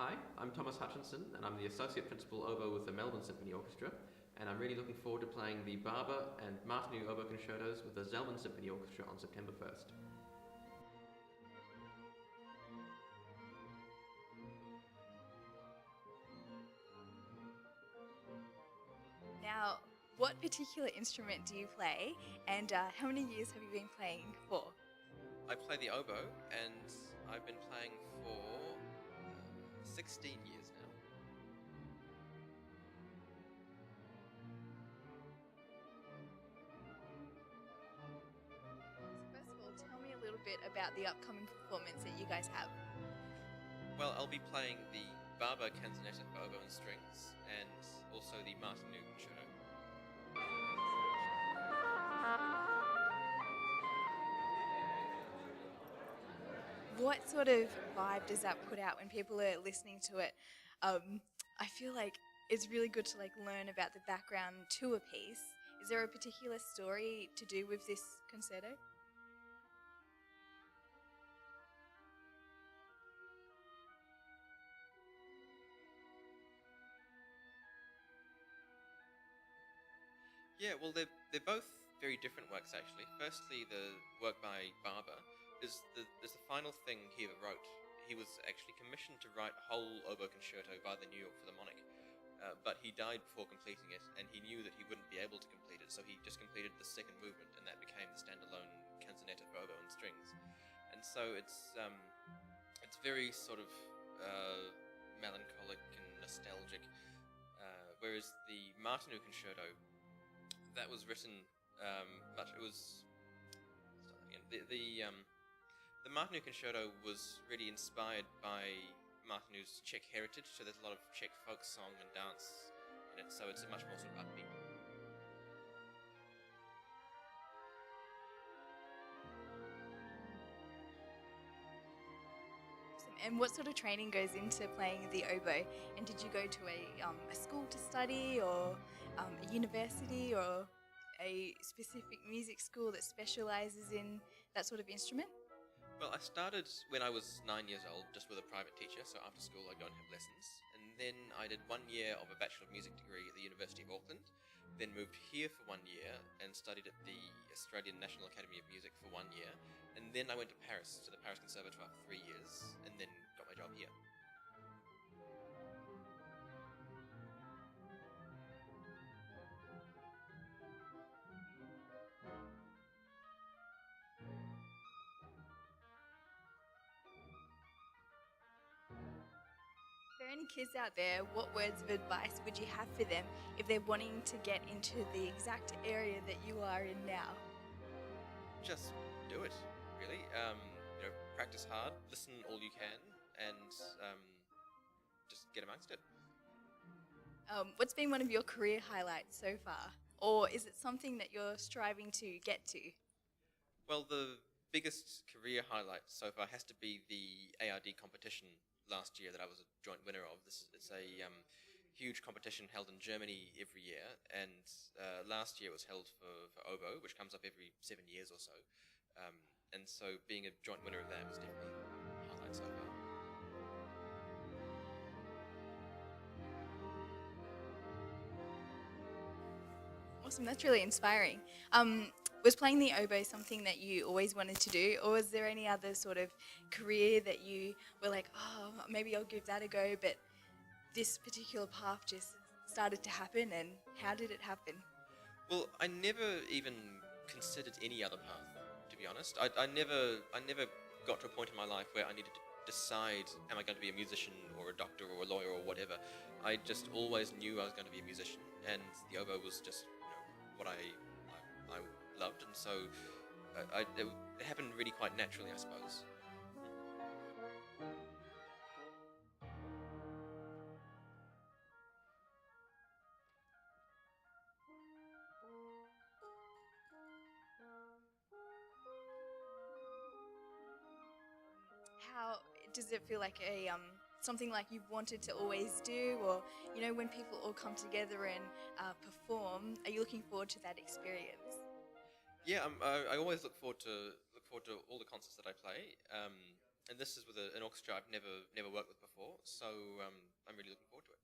Hi, I'm Thomas Hutchinson, and I'm the Associate Principal Oboe with the Melbourne Symphony Orchestra, and I'm really looking forward to playing the Barber and Martinu oboe concertos with the Zelman Symphony Orchestra on September 1st. Now, what particular instrument do you play, and how many years have you been playing for? I play the oboe, and I've been playing for 16 years now. So first of all, tell me a little bit about the upcoming performance that you guys have. Well, I'll be playing the Barber canzonetta for oboe and strings, and also the Martinu concerto. What sort of vibe does that put out when people are listening to it? I feel like it's really good to learn about the background to a piece. Is there a particular story to do with this concerto? Yeah, well, they're both very different works actually. Firstly, the work by Barber is the final thing he ever wrote. He was actually commissioned to write a whole oboe concerto by the New York Philharmonic, but he died before completing it, and he knew that he wouldn't be able to complete it, so he just completed the second movement, and that became the standalone canzonetta for oboe and strings. And so it's very sort of melancholic and nostalgic, whereas the Martinu concerto, that was written, but it was the Martinu concerto was really inspired by Martinu's Czech heritage. So there's a lot of Czech folk song and dance in it. So it's a much more sort of upbeat. Awesome. And what sort of training goes into playing the oboe? And did you go to a school to study, or a university, or a specific music school that specializes in that sort of instrument? Well, I started when I was 9 years old, just with a private teacher. So after school, I'd go and have lessons. And then I did 1 year of a Bachelor of Music degree at the University of Auckland. Then moved here for 1 year and studied at the Australian National Academy of Music for 1 year. And then I went to Paris, to the Paris Conservatoire for 3 years, and then got my job here. If there are any kids out there, what words of advice would you have for them if they're wanting to get into the exact area that you are in now? Just do it, really. Practice hard, listen all you can, and just get amongst it. What's been one of your career highlights so far? Or is it something that you're striving to get to? Well, the biggest career highlight so far has to be the ARD competition last year that I was a joint winner of. It's a huge competition held in Germany every year, and last year it was held for oboe, which comes up every 7 years or so. And so being a joint winner of that was definitely a highlight so far. Awesome, that's really inspiring. Was playing the oboe something that you always wanted to do, or was there any other sort of career that you were like, oh, maybe I'll give that a go, but this particular path just started to happen, and how did it happen? Well, I never even considered any other path, to be honest. I never got to a point in my life where I needed to decide, am I going to be a musician or a doctor or a lawyer or whatever. I just always knew I was going to be a musician, and the oboe was just what I loved, and so it happened really quite naturally, I suppose. How does it feel like a something like you've wanted to always do, or when people all come together and perform, are you looking forward to that experience? Yeah, I always look forward to all the concerts that I play. and this is with an orchestra I've never worked with before, so I'm really looking forward to it.